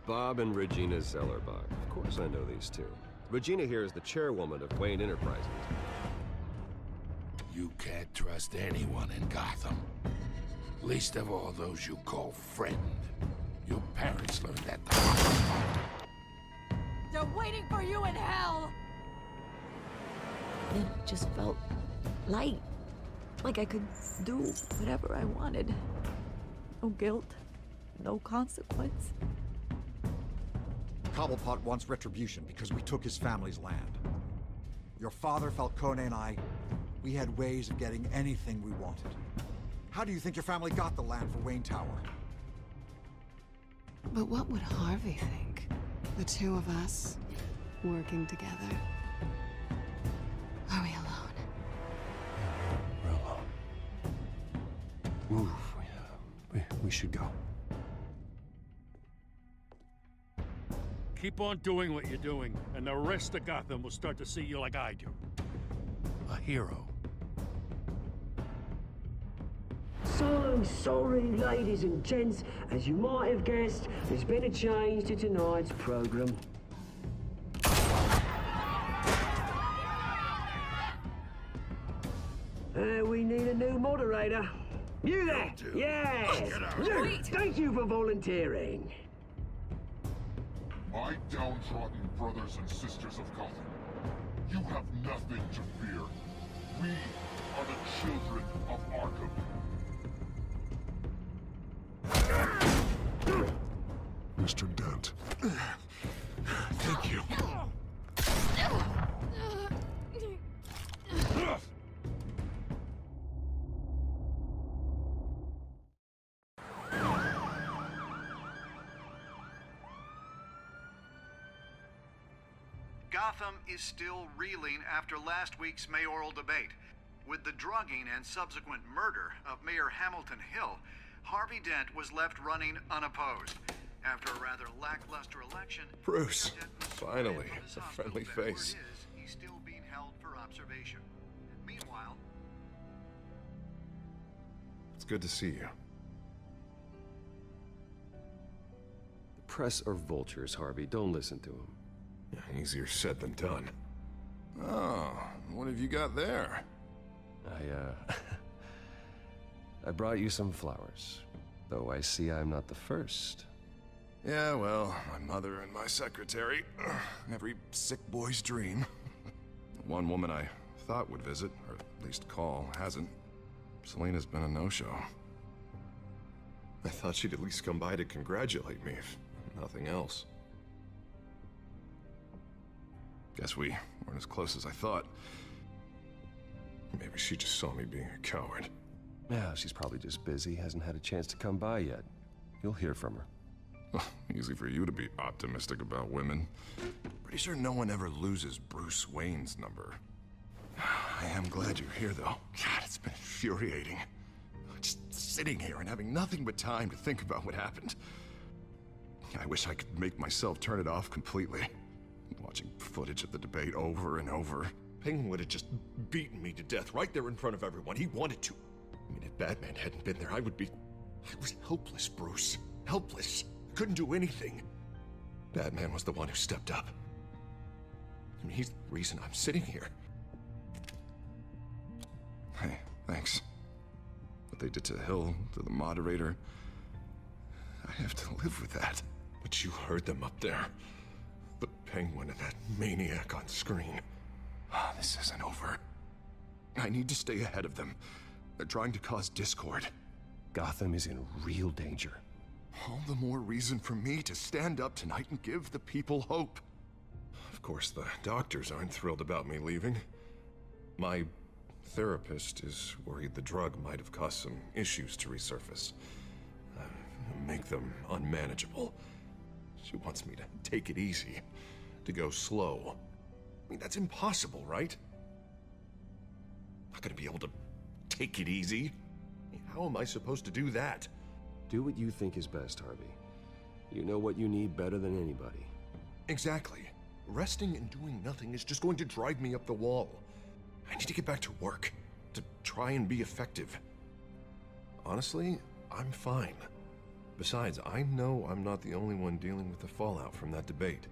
Bob and Regina Zellerbach. Of course I know these two. Regina here is the chairwoman of Wayne Enterprises. You can't trust anyone in Gotham. Least of all those you call friend. Your parents learned that the hard way. They're waiting for you in hell! It just felt light. Like I could do whatever I wanted. No guilt, no consequence. Cobblepot wants retribution because we took his family's land. Your father, Falcone, and I, we had ways of getting anything we wanted. How do you think your family got the land for Wayne Tower? But what would Harvey think? The two of us, working together. Are we alone? We're alone. We should go. Keep on doing what you're doing, and the rest of Gotham will start to see you like I do. A hero. So sorry, ladies and gents. As you might have guessed, there's been a change to tonight's program. We need a new moderator. You there? Yes! You! Thank you for volunteering. My downtrodden brothers and sisters of Gotham, you have nothing to fear. We are the children of Arkham. Mr. Dent. Thank you. Gotham is still reeling after last week's mayoral debate. With the drugging and subsequent murder of Mayor Hamilton Hill, Harvey Dent was left running unopposed. After a rather lackluster election, Bruce, Dent was finally, from his a hospital friendly bed where it face. is, he's still being held for observation. Meanwhile, It's good to see you. The press are vultures, Harvey. Don't listen to them. Easier said than done. Oh, what have you got there? I brought you some flowers. Though I see I'm not the first. Yeah, well, my mother and my secretary. Every sick boy's dream. One woman I thought would visit, or at least call, hasn't. Selena's been a no-show. I thought she'd at least come by to congratulate me, if nothing else. Guess we weren't as close as I thought. Maybe she just saw me being a coward. Yeah, she's probably just busy, hasn't had a chance to come by yet. You'll hear from her. Well, easy for you to be optimistic about women. Pretty sure no one ever loses Bruce Wayne's number. I am glad you're here, though. God, it's been infuriating. Just sitting here and having nothing but time to think about what happened. I wish I could make myself turn it off completely. Watching footage of the debate over and over. Penguin would have just beaten me to death right there in front of everyone. He wanted to. I mean, if Batman hadn't been there, I was helpless, Bruce. Helpless. Couldn't do anything. Batman was the one who stepped up. I mean, he's the reason I'm sitting here. Hey, thanks. What they did to Hill, to the moderator, I have to live with that. But you heard them up there. The Penguin and that maniac on screen. This isn't over. I need to stay ahead of them. They're trying to cause discord. Gotham is in real danger. All the more reason for me to stand up tonight and give the people hope. Of course, the doctors aren't thrilled about me leaving. My therapist is worried the drug might have caused some issues to resurface. Make them unmanageable. She wants me to take it easy, to go slow. I mean, that's impossible, right? I'm not gonna be able to take it easy. How am I supposed to do that? Do what you think is best, Harvey. You know what you need better than anybody. Exactly. Resting and doing nothing is just going to drive me up the wall. I need to get back to work, to try and be effective. Honestly, I'm fine. Besides, I know I'm not the only one dealing with the fallout from that debate.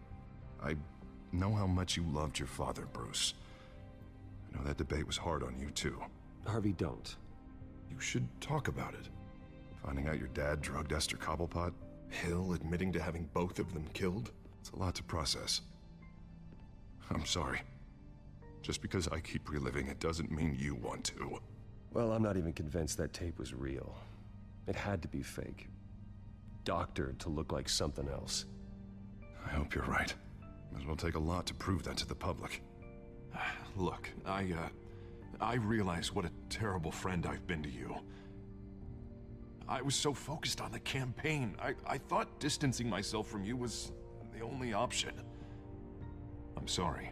I know how much you loved your father, Bruce. I know that debate was hard on you, too. Harvey, don't. You should talk about it. Finding out your dad drugged Esther Cobblepot, Hill admitting to having both of them killed. It's a lot to process. I'm sorry. Just because I keep reliving it doesn't mean you want to. Well, I'm not even convinced that tape was real. It had to be fake. Doctored to look like something else. I hope you're right. It will take a lot to prove that to the public. Look, I realize what a terrible friend I've been to you. I was so focused on the campaign. I thought distancing myself from you was the only option. I'm sorry.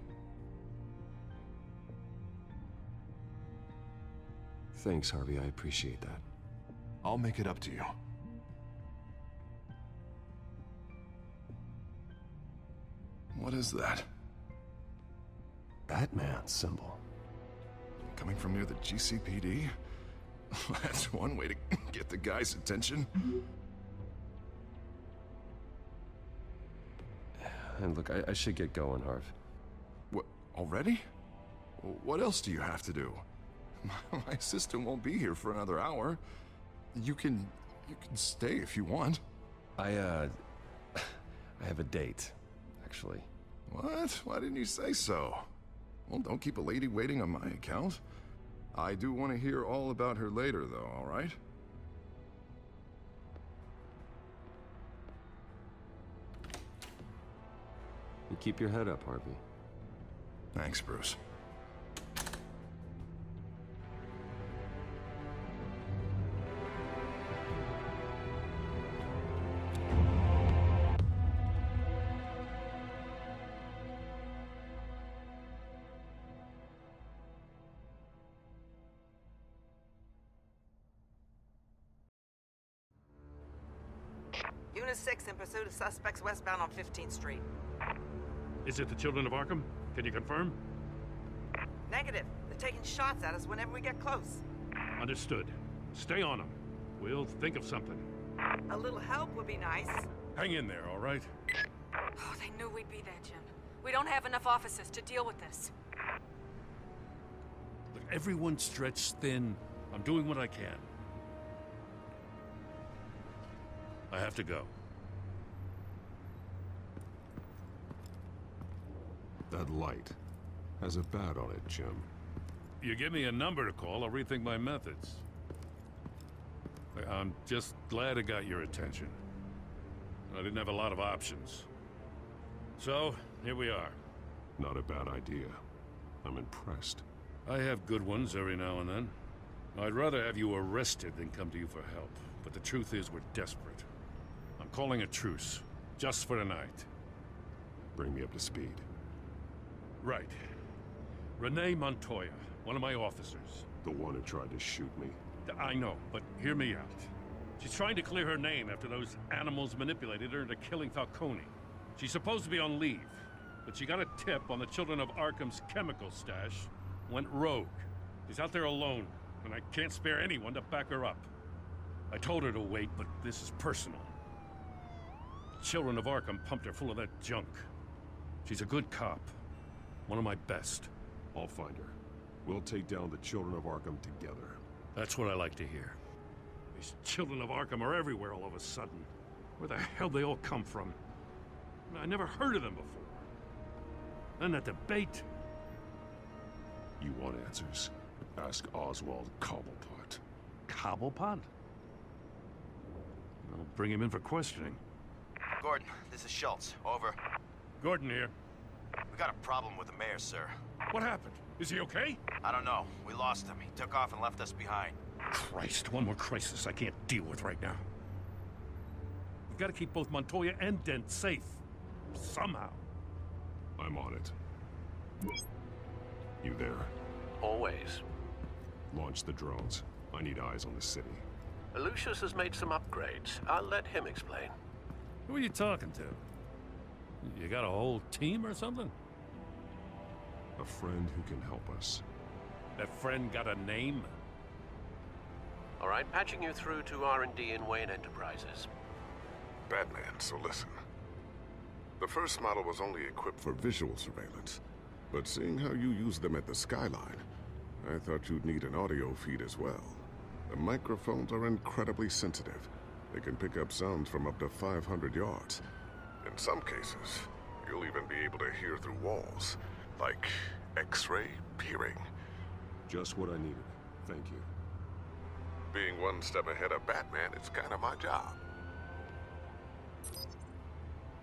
Thanks, Harvey. I appreciate that. I'll make it up to you. What is that? Batman symbol. Coming from near the GCPD? That's one way to get the guy's attention. And look, I should get going, Harv. What, already? What else do you have to do? My assistant won't be here for another hour. You can stay if you want. I have a date, actually. What? Why didn't you say so? Well, don't keep a lady waiting on my account. I do want to hear all about her later, though, all right? You keep your head up, Harvey. Thanks, Bruce. Unit 6 in pursuit of suspects westbound on 15th Street. Is it the Children of Arkham? Can you confirm? Negative. They're taking shots at us whenever we get close. Understood. Stay on them. We'll think of something. A little help would be nice. Hang in there, all right? Oh, they knew we'd be there, Jim. We don't have enough officers to deal with this. Look, everyone's stretched thin. I'm doing what I can. I have to go. That light has a bat on it, Jim. You give me a number to call, I'll rethink my methods. I'm just glad it got your attention. I didn't have a lot of options. So, here we are. Not a bad idea. I'm impressed. I have good ones every now and then. I'd rather have you arrested than come to you for help. But the truth is, we're desperate. I'm calling a truce, just for tonight. Bring me up to speed. Right. Renee Montoya, one of my officers. The one who tried to shoot me. I know, but hear me out. She's trying to clear her name after those animals manipulated her into killing Falcone. She's supposed to be on leave, but she got a tip on the Children of Arkham's chemical stash, went rogue. She's out there alone, and I can't spare anyone to back her up. I told her to wait, but this is personal. The Children of Arkham pumped her full of that junk. She's a good cop. One of my best. I'll find her. We'll take down the Children of Arkham together. That's what I like to hear. These Children of Arkham are everywhere all of a sudden. Where the hell they all come from? I never heard of them before. And that debate. You want answers? Ask Oswald Cobblepot. Cobblepot? I'll bring him in for questioning. Gordon, this is Schultz. Over. Gordon here. We got a problem with the mayor, sir. What happened? Is he okay? I don't know. We lost him. He took off and left us behind. Christ, one more crisis I can't deal with right now. We've got to keep both Montoya and Dent safe. Somehow. I'm on it. You there? Always. Launch the drones. I need eyes on the city. Lucius has made some upgrades. I'll let him explain. Who are you talking to? You got a whole team or something? A friend who can help us. That friend got a name? All right, patching you through to R&D in Wayne Enterprises. so listen. The first model was only equipped for visual surveillance, but seeing how you use them at the skyline, I thought you'd need an audio feed as well. The microphones are incredibly sensitive. They can pick up sounds from up to 500 yards. In some cases, you'll even be able to hear through walls, like X-ray peering. Just what I needed. Thank you. Being one step ahead of Batman, it's kind of my job.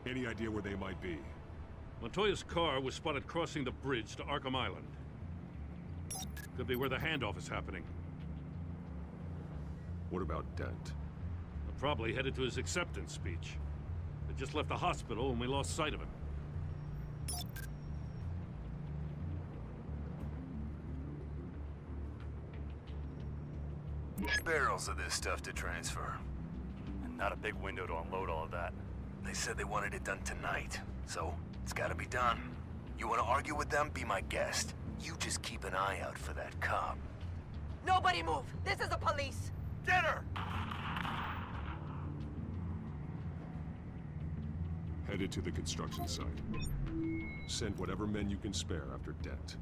Any idea where they might be? Montoya's car was spotted crossing the bridge to Arkham Island. Could be where the handoff is happening. What about Dent? Probably headed to his acceptance speech. They just left the hospital and we lost sight of him. Barrels of this stuff to transfer. And not a big window to unload all of that. They said they wanted it done tonight, so it's gotta be done. You wanna argue with them? Be my guest. You just keep an eye out for that cop. Nobody move! This is the police! Get her! Headed to the construction site. Send whatever men you can spare after Dent.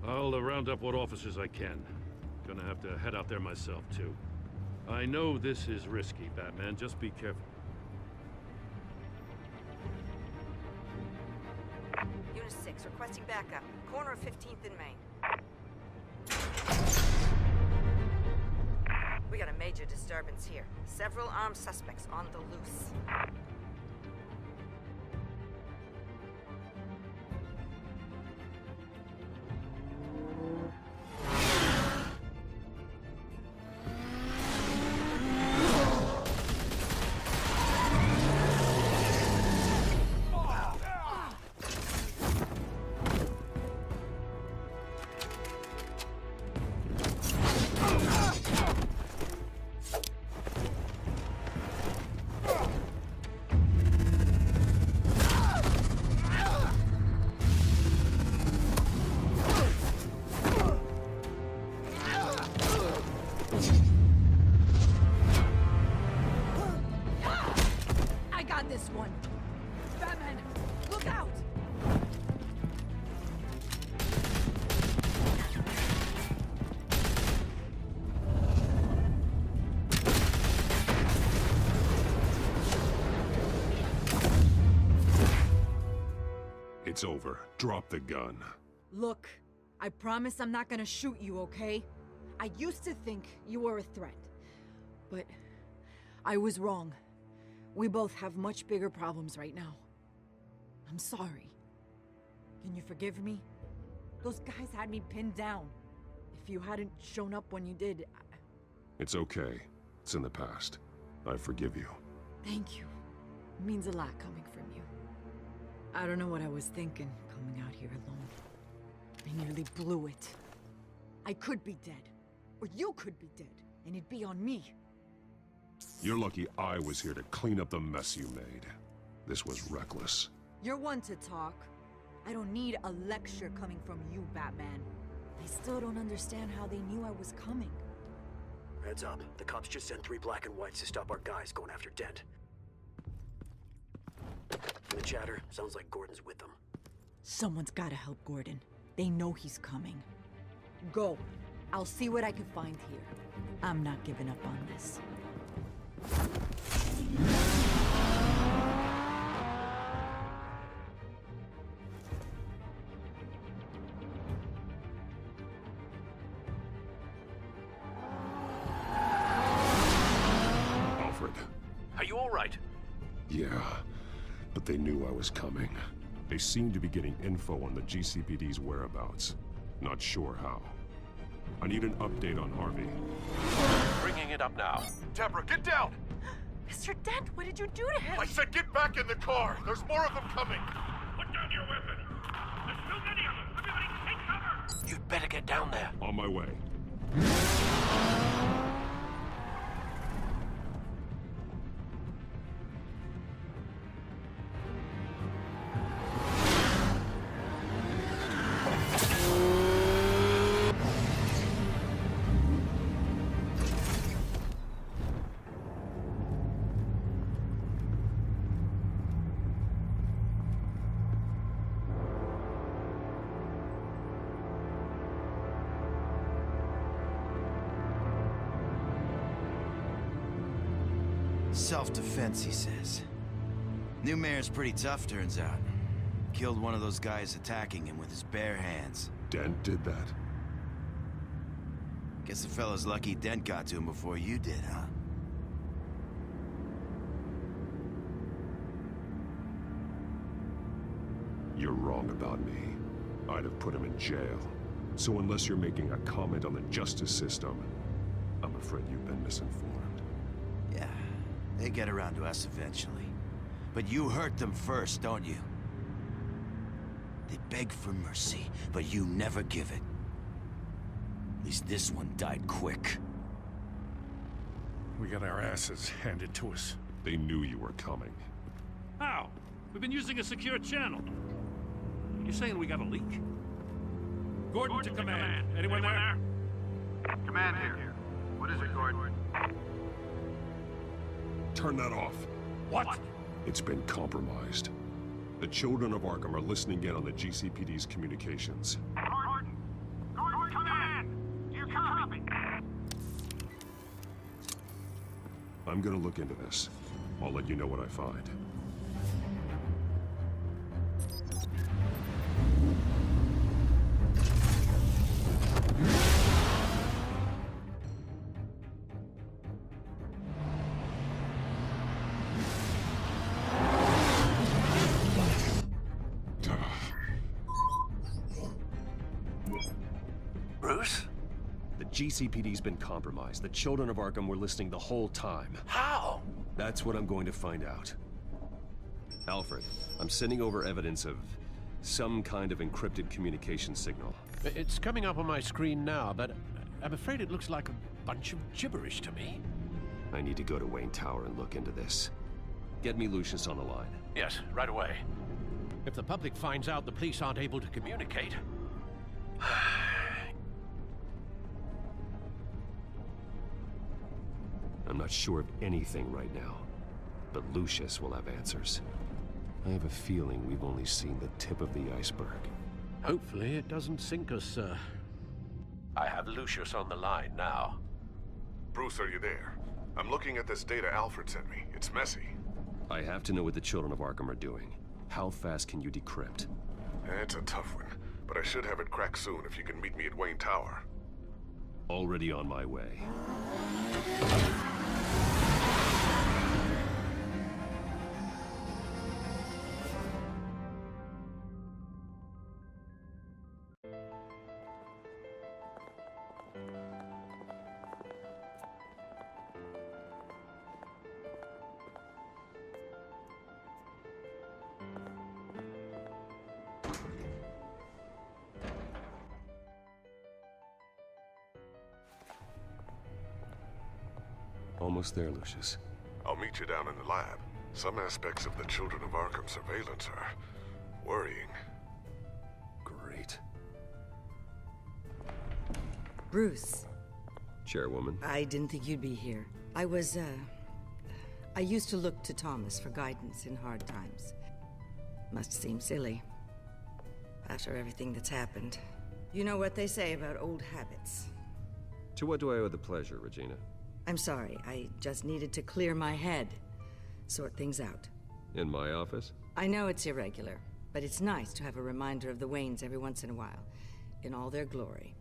I'll round up what officers I can. Gonna have to head out there myself, too. I know this is risky, Batman. Just be careful. Unit 6, requesting backup. Corner of 15th and Main. We got a major disturbance here. Several armed suspects on the loose. This one. Batman, look out! It's over. Drop the gun. Look, I promise I'm not gonna shoot you, okay? I used to think you were a threat, but I was wrong. We both have much bigger problems right now. I'm sorry. Can you forgive me? Those guys had me pinned down. If you hadn't shown up when you did, It's okay. It's in the past. I forgive you. Thank you. It means a lot coming from you. I don't know what I was thinking, coming out here alone. I nearly blew it. I could be dead. Or you could be dead, and it'd be on me. You're lucky I was here to clean up the mess you made. This was reckless. You're one to talk. I don't need a lecture coming from you, Batman. I still don't understand how they knew I was coming. Heads up. The cops just sent 3 black and whites to stop our guys going after Dent. From the chatter, sounds like Gordon's with them. Someone's gotta help Gordon. They know he's coming. Go. I'll see what I can find here. I'm not giving up on this. Alfred. Are you all right? Yeah, but they knew I was coming. They seemed to be getting info on the GCPD's whereabouts. Not sure how. I need an update on Harvey. Bringing it up now. Deborah, get down! Mr. Dent, what did you do to him? I said get back in the car! There's more of them coming! Put down your weapon! There's too many of them! Everybody take cover! You'd better get down there. On my way. Self-defense, he says. New mayor's pretty tough, turns out. Killed one of those guys attacking him with his bare hands. Dent did that? Guess the fella's lucky Dent got to him before you did, huh? You're wrong about me. I'd have put him in jail. So unless you're making a comment on the justice system, I'm afraid you've been misinformed. Yeah, they get around to us eventually. But you hurt them first, don't you? They beg for mercy, but you never give it. At least this one died quick. We got our asses handed to us. They knew you were coming. How? We've been using a secure channel. You saying we got a leak? Gordon to command. Anyone there? Command here. What is it, Gordon? Turn that off. What? It's been compromised. The children of Arkham are listening in on the GCPD's communications. Gordon! Gordon, command! You copy? I'm gonna look into this. I'll let you know what I find. Bruce? The GCPD's been compromised. The children of Arkham were listening the whole time. How? That's what I'm going to find out. Alfred, I'm sending over evidence of some kind of encrypted communication signal. It's coming up on my screen now, but I'm afraid it looks like a bunch of gibberish to me. I need to go to Wayne Tower and look into this. Get me Lucius on the line. Yes, right away. If the public finds out the police aren't able to communicate... I'm not sure of anything right now, but Lucius will have answers. I have a feeling we've only seen the tip of the iceberg. Hopefully it doesn't sink us, sir. I have Lucius on the line now. Bruce, are you there? I'm looking at this data Alfred sent me. It's messy. I have to know what the children of Arkham are doing. How fast can you decrypt? It's a tough one, but I should have it cracked soon if you can meet me at Wayne Tower. Already on my way. Almost there, Lucius. I'll meet you down in the lab. Some aspects of the Children of Arkham surveillance are worrying. Great. Bruce. Chairwoman. I didn't think you'd be here. I used to look to Thomas for guidance in hard times. Must seem silly. After everything that's happened. You know what they say about old habits. To what do I owe the pleasure, Regina? I'm sorry, I just needed to clear my head. Sort things out. In my office? I know it's irregular, but it's nice to have a reminder of the Waynes every once in a while, in all their glory.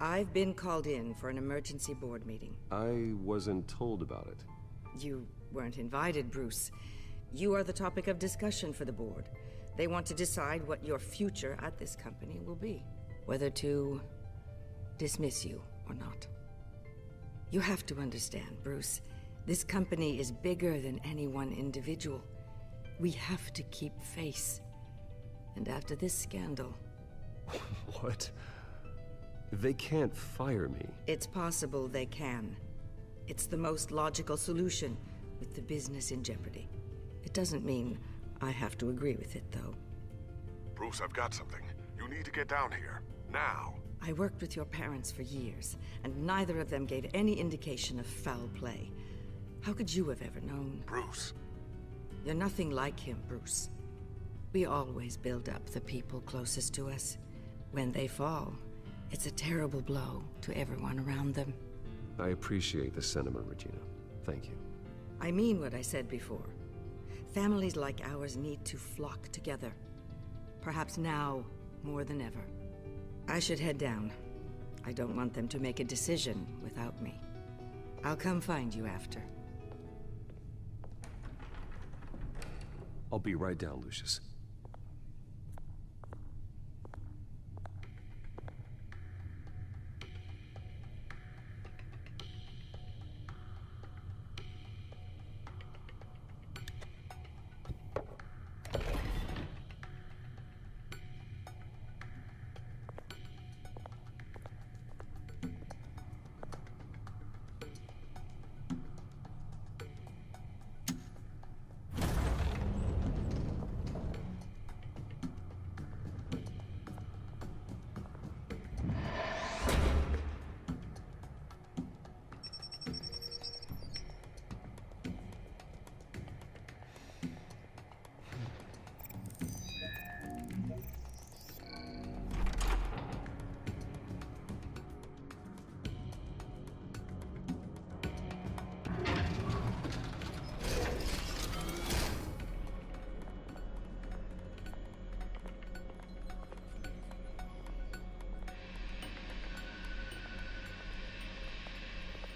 I've been called in for an emergency board meeting. I wasn't told about it. You weren't invited, Bruce. You are the topic of discussion for the board. They want to decide what your future at this company will be. Whether to dismiss you or not. You have to understand, Bruce. This company is bigger than any one individual. We have to keep face. And after this scandal... What? They can't fire me. It's possible they can. It's the most logical solution, with the business in jeopardy. It doesn't mean I have to agree with it, though. Bruce, I've got something. You need to get down here. Now. I worked with your parents for years, and neither of them gave any indication of foul play. How could you have ever known? Bruce. You're nothing like him, Bruce. We always build up the people closest to us. When they fall, it's a terrible blow to everyone around them. I appreciate the sentiment, Regina. Thank you. I mean what I said before. Families like ours need to flock together. Perhaps now, more than ever. I should head down. I don't want them to make a decision without me. I'll come find you after. I'll be right down, Lucius.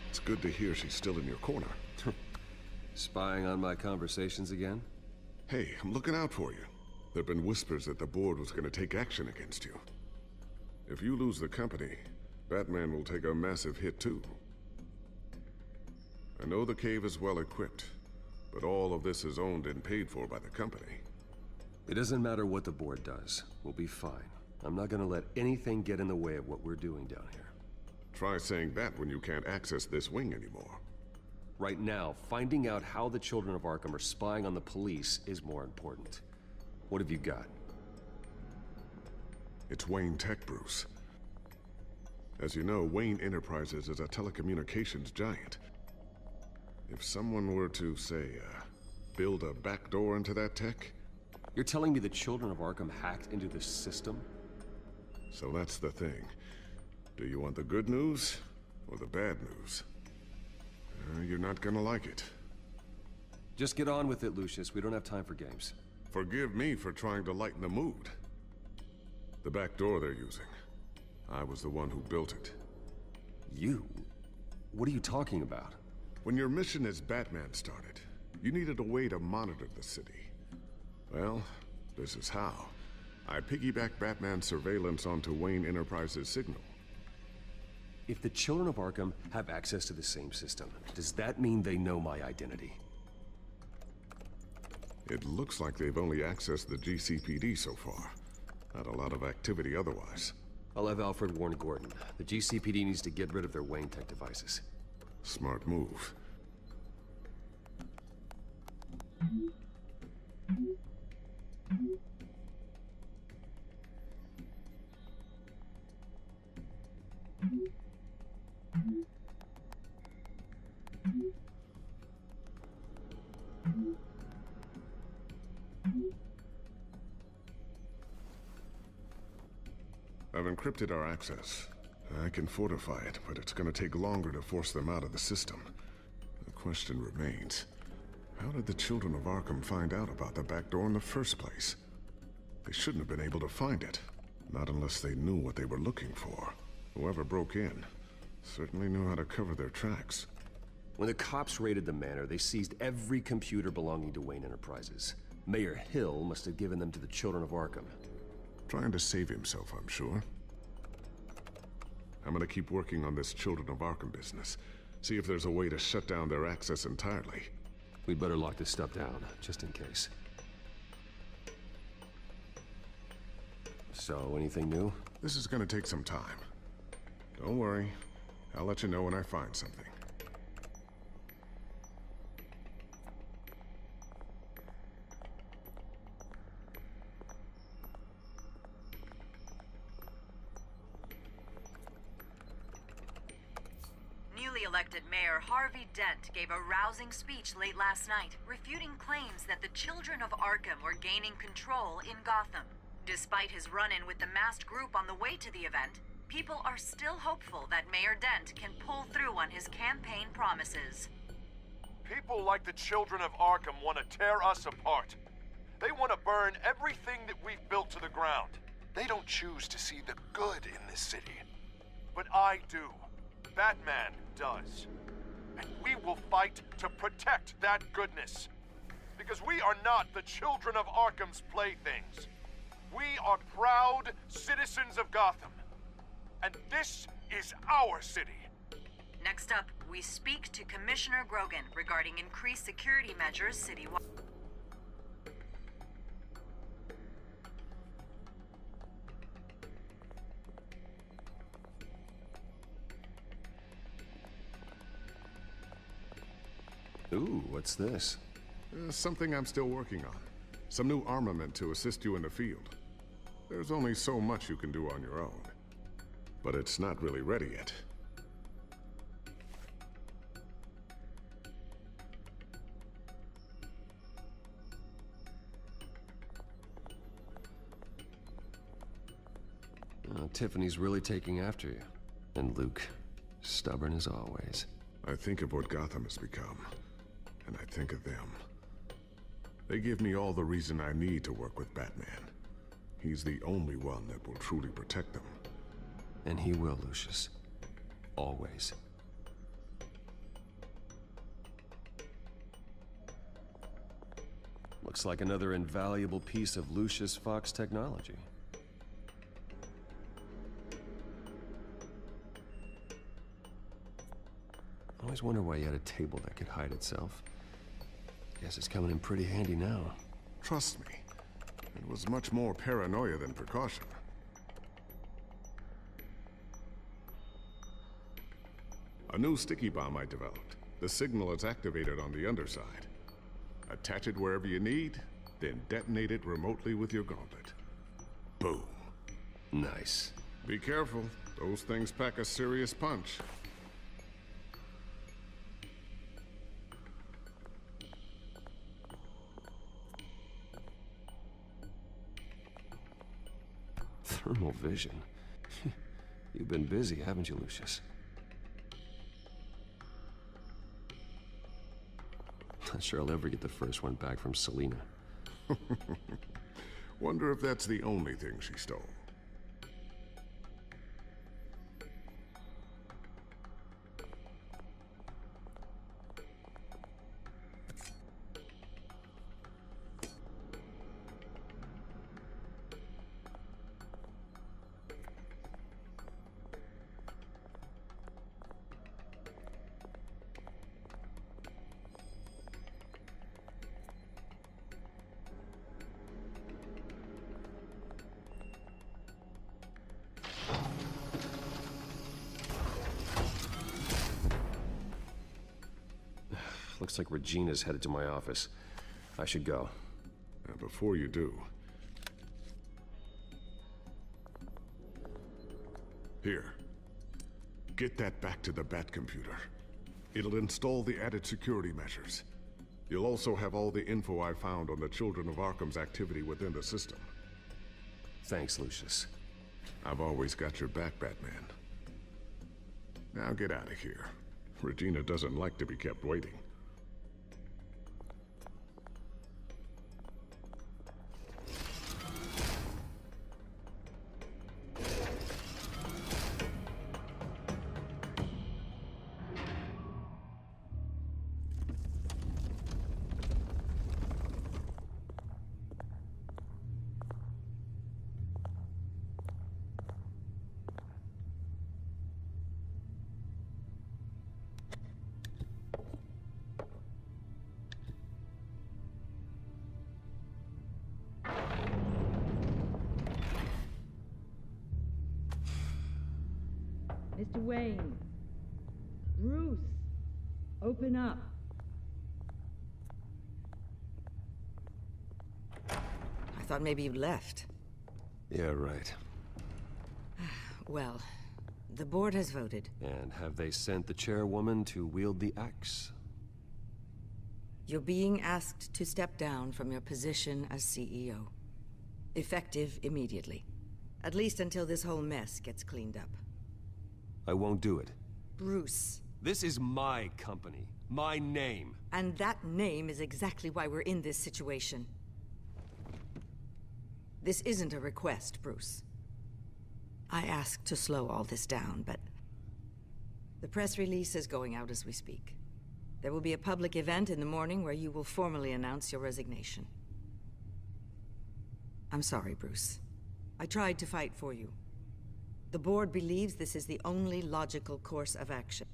It's good to hear she's still in your corner. Spying on my conversations again? Hey, I'm looking out for you. There have been whispers that the board was going to take action against you. If you lose the company, Batman will take a massive hit too. I know the cave is well equipped, but all of this is owned and paid for by the company. It doesn't matter what the board does. We'll be fine. I'm not gonna let anything get in the way of what we're doing down here. Try saying that when you can't access this wing anymore. Right now, finding out how the children of Arkham are spying on the police is more important. What have you got? It's Wayne Tech, Bruce. As you know, Wayne Enterprises is a telecommunications giant. If someone were to, say, build a backdoor into that tech... You're telling me the children of Arkham hacked into this system? So that's the thing. Do you want the good news or the bad news? You're not gonna like it. Just get on with it, Lucius. We don't have time for games. Forgive me for trying to lighten the mood. The back door they're using. I was the one who built it. You? What are you talking about? When your mission as Batman started, you needed a way to monitor the city. Well, this is how. I piggybacked Batman's surveillance onto Wayne Enterprises' signal. If the children of Arkham have access to the same system, does that mean they know my identity? It looks like they've only accessed the GCPD so far. Not a lot of activity otherwise. I'll have Alfred warn Gordon. The GCPD needs to get rid of their Wayne Tech devices. Smart move. I've encrypted our access. I can fortify it, but it's gonna take longer to force them out of the system. The question remains, how did the children of Arkham find out about the back door in the first place? They shouldn't have been able to find it. Not unless they knew what they were looking for. Whoever broke in certainly knew how to cover their tracks. When the cops raided the manor, they seized every computer belonging to Wayne Enterprises. Mayor Hill must have given them to the children of Arkham. Trying to save himself, I'm sure. I'm gonna keep working on this Children of Arkham business. See if there's a way to shut down their access entirely. We'd better lock this stuff down, just in case. So, anything new? This is gonna take some time. Don't worry. I'll let you know when I find something. Newly elected Mayor Harvey Dent gave a rousing speech late last night, refuting claims that the children of Arkham were gaining control in Gotham. Despite his run-in with the masked group on the way to the event, people are still hopeful that Mayor Dent can pull through on his campaign promises. People like the children of Arkham want to tear us apart. They want to burn everything that we've built to the ground. They don't choose to see the good in this city. But I do. Batman does. And we will fight to protect that goodness. Because we are not the children of Arkham's playthings. We are proud citizens of Gotham. And this is our city. Next up, we speak to Commissioner Grogan regarding increased security measures citywide. Ooh, what's this? Something I'm still working on. Some new armament to assist you in the field. There's only so much you can do on your own. But it's not really ready yet. Tiffany's really taking after you. And Luke, stubborn as always. I think of what Gotham has become, and I think of them. They give me all the reason I need to work with Batman. He's the only one that will truly protect them. And he will, Lucius. Always. Looks like another invaluable piece of Lucius Fox technology. I always wonder why you had a table that could hide itself. Guess it's coming in pretty handy now. Trust me, it was much more paranoia than precaution. A new sticky bomb I developed. The signal is activated on the underside. Attach it wherever you need, then detonate it remotely with your gauntlet. Boom. Nice. Be careful. Those things pack a serious punch. Thermal vision. You've been busy, haven't you, Lucius? Not sure I'll ever get the first one back from Selina. Wonder if that's the only thing she stole. Looks like Regina's headed to my office. I should go. Before you do... Here. Get that back to the Bat computer. It'll install the added security measures. You'll also have all the info I found on the Children of Arkham's activity within the system. Thanks, Lucius. I've always got your back, Batman. Now get out of here. Regina doesn't like to be kept waiting. Mr. Wayne. Bruce. Open up. I thought maybe you left. Yeah, right. Well, the board has voted. And have they sent the chairwoman to wield the axe? You're being asked to step down from your position as CEO. Effective immediately. At least until this whole mess gets cleaned up. I won't do it. Bruce. This is my company. My name. And that name is exactly why we're in this situation. This isn't a request, Bruce. I asked to slow all this down, but... the press release is going out as we speak. There will be a public event in the morning where you will formally announce your resignation. I'm sorry, Bruce. I tried to fight for you. The board believes this is the only logical course of action.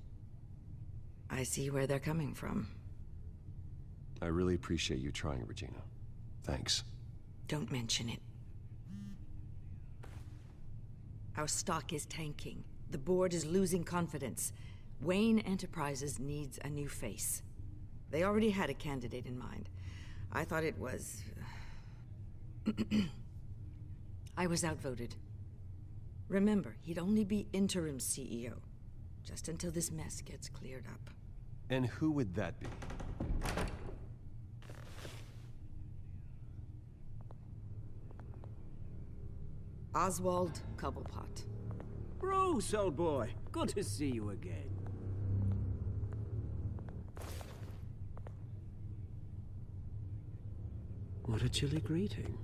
I see where they're coming from. I really appreciate you trying, Regina. Thanks. Don't mention it. Our stock is tanking. The board is losing confidence. Wayne Enterprises needs a new face. They already had a candidate in mind. I thought it was... I was outvoted. Remember, he'd only be interim CEO, just until this mess gets cleared up. And who would that be? Oswald Cobblepot. Bruce, old boy. Good to see you again. What a chilly greeting.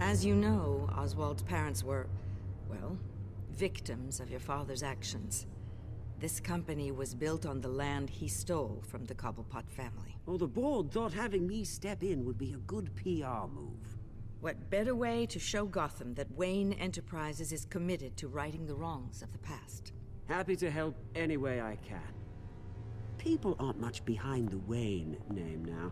As you know, Oswald's parents were, well, victims of your father's actions. This company was built on the land he stole from the Cobblepot family. Oh, the board thought having me step in would be a good PR move. What better way to show Gotham that Wayne Enterprises is committed to righting the wrongs of the past? Happy to help any way I can. People aren't much behind the Wayne name now.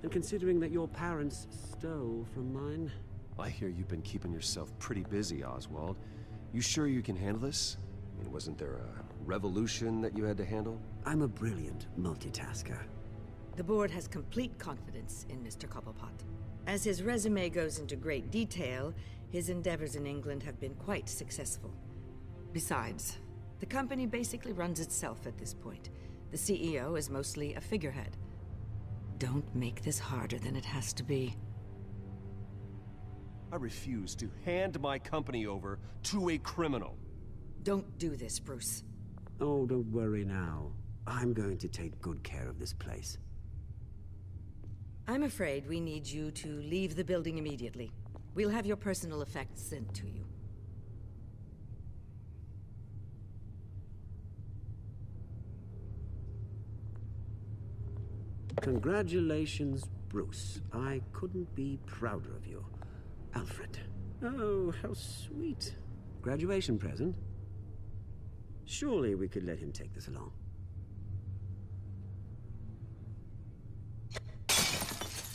And considering that your parents stole from mine... I hear you've been keeping yourself pretty busy, Oswald. You sure you can handle this? I mean, wasn't there a revolution that you had to handle? I'm a brilliant multitasker. The board has complete confidence in Mr. Cobblepot. As his resume goes into great detail, his endeavors in England have been quite successful. Besides, the company basically runs itself at this point. The CEO is mostly a figurehead. Don't make this harder than it has to be. I refuse to hand my company over to a criminal. Don't do this, Bruce. Oh, don't worry now. I'm going to take good care of this place. I'm afraid we need you to leave the building immediately. We'll have your personal effects sent to you. Congratulations, Bruce. I couldn't be prouder of you. Alfred. Oh, how sweet. Graduation present? Surely we could let him take this along.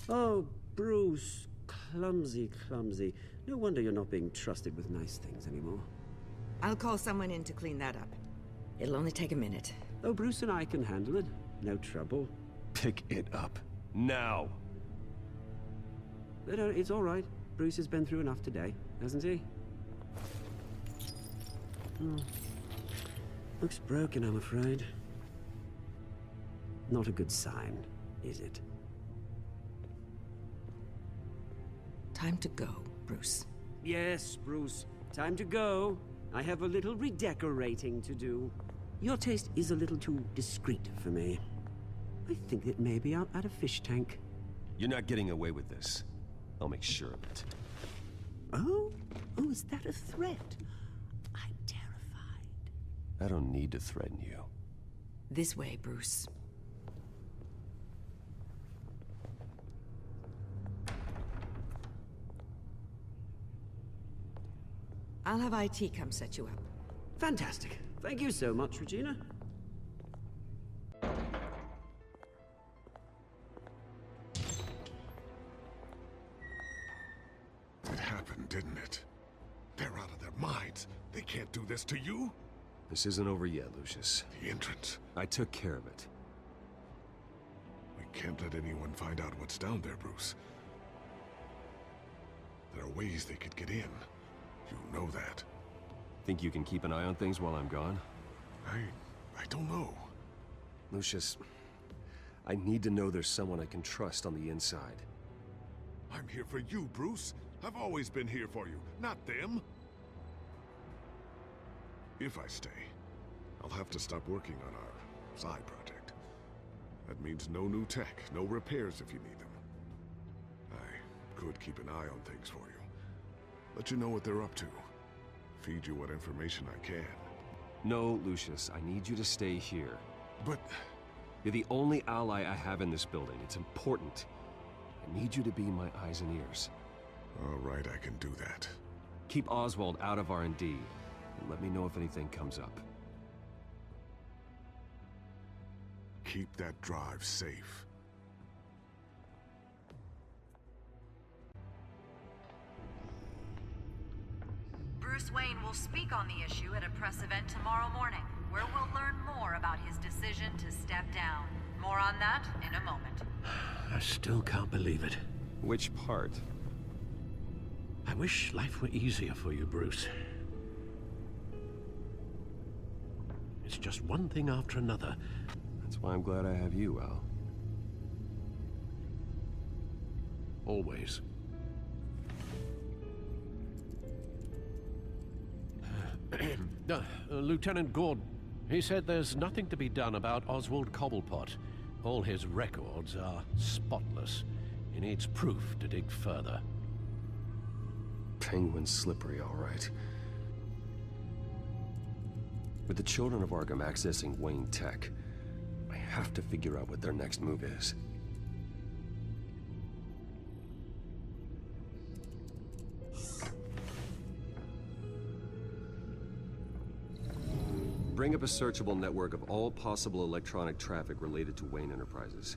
Oh, Bruce. Clumsy, clumsy. No wonder you're not being trusted with nice things anymore. I'll call someone in to clean that up. It'll only take a minute. Oh, Bruce and I can handle it. No trouble. Pick it up. Now! But, it's all right. Bruce has been through enough today, hasn't he? Looks broken, I'm afraid. Not a good sign, is it? Time to go, Bruce. Yes, Bruce. Time to go. I have a little redecorating to do. Your taste is a little too discreet for me. I think it may be out at a fish tank. You're not getting away with this. I'll make sure of it. Oh? Oh, is that a threat? I'm terrified. I don't need to threaten you. This way, Bruce. I'll have IT come set you up. Fantastic. Thank you so much, Regina. It happened, didn't it? They're out of their minds. They can't do this to you? This isn't over yet, Lucius. The entrance. I took care of it. We can't let anyone find out what's down there, Bruce. There are ways they could get in. You know that. Think you can keep an eye on things while I'm gone? I don't know. Lucius, I need to know there's someone I can trust on the inside. I'm here for you, Bruce. I've always been here for you, not them. If I stay, I'll have to stop working on our side project. That means no new tech, no repairs if you need them. I could keep an eye on things for you. Let you know what they're up to. Feed you what information I can. No, Lucius, I need you to stay here. But... You're the only ally I have in this building. It's important. I need you to be my eyes and ears. All right, I can do that. Keep Oswald out of R&D, and let me know if anything comes up. Keep that drive safe. Bruce Wayne will speak on the issue at a press event tomorrow morning, where we'll learn more about his decision to step down. More on that in a moment. I still can't believe it. Which part? I wish life were easier for you, Bruce. It's just one thing after another. That's why I'm glad I have you, Al. Always. Lieutenant Gordon, he said there's nothing to be done about Oswald Cobblepot. All his records are spotless. He needs proof to dig further. Penguin's slippery, all right. With the children of Arkham accessing Wayne Tech, I have to figure out what their next move is. Bring up a searchable network of all possible electronic traffic related to Wayne Enterprises.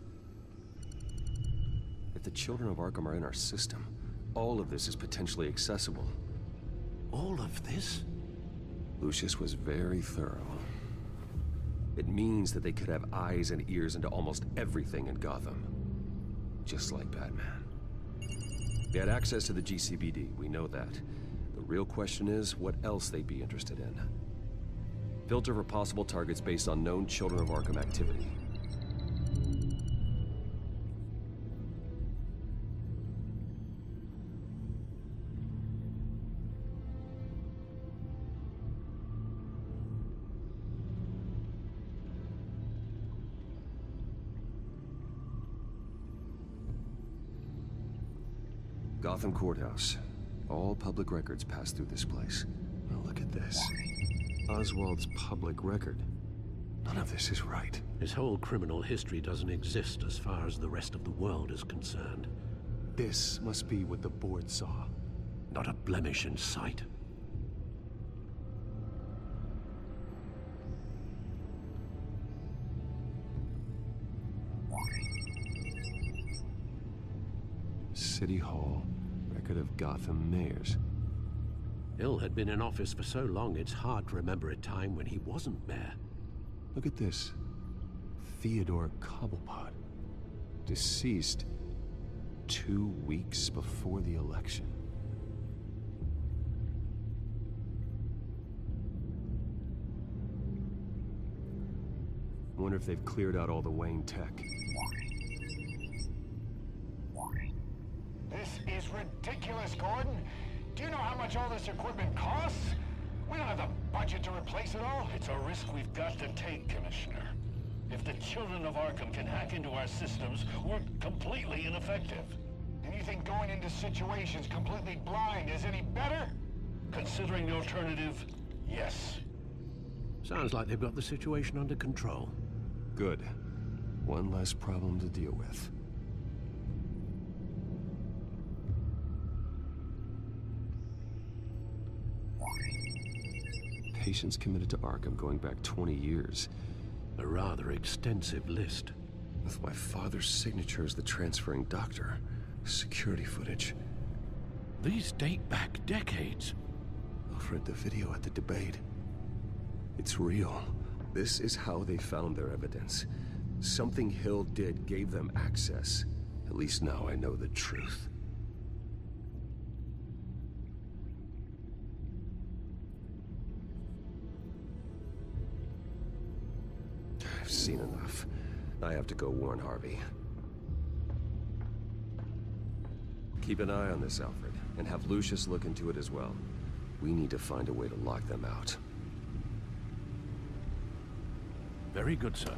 If the children of Arkham are in our system, all of this is potentially accessible. All of this? Lucius was very thorough. It means that they could have eyes and ears into almost everything in Gotham. Just like Batman. They had access to the GCPD, we know that. The real question is, what else they'd be interested in. Filter for possible targets based on known Children of Arkham activity. Gotham Courthouse. All public records pass through this place. Now look at this. Oswald's public record. None of this is right. His whole criminal history doesn't exist as far as the rest of the world is concerned. This must be what the board saw. Not a blemish in sight. City Hall. Record of Gotham mayors. Hill had been in office for so long, it's hard to remember a time when he wasn't mayor. Look at this. Theodore Cobblepot. Deceased 2 weeks before the election. I wonder if they've cleared out all the Wayne tech. This is ridiculous, Gordon. Do you know how much all this equipment costs? We don't have the budget to replace it all. It's a risk we've got to take, Commissioner. If the children of Arkham can hack into our systems, we're completely ineffective. And you think going into situations completely blind is any better? Considering the alternative, yes. Sounds like they've got the situation under control. Good. One less problem to deal with. Patients committed to Arkham going back 20 years. A rather extensive list. With my father's signature as the transferring doctor. Security footage. These date back decades. I've read the video at the debate. It's real. This is how they found their evidence. Something Hill did gave them access. At least now I know the truth. I've seen enough. I have to go warn Harvey. Keep an eye on this, Alfred, And have Lucius look into it as well. We need to find a way to lock them out. Very good, sir.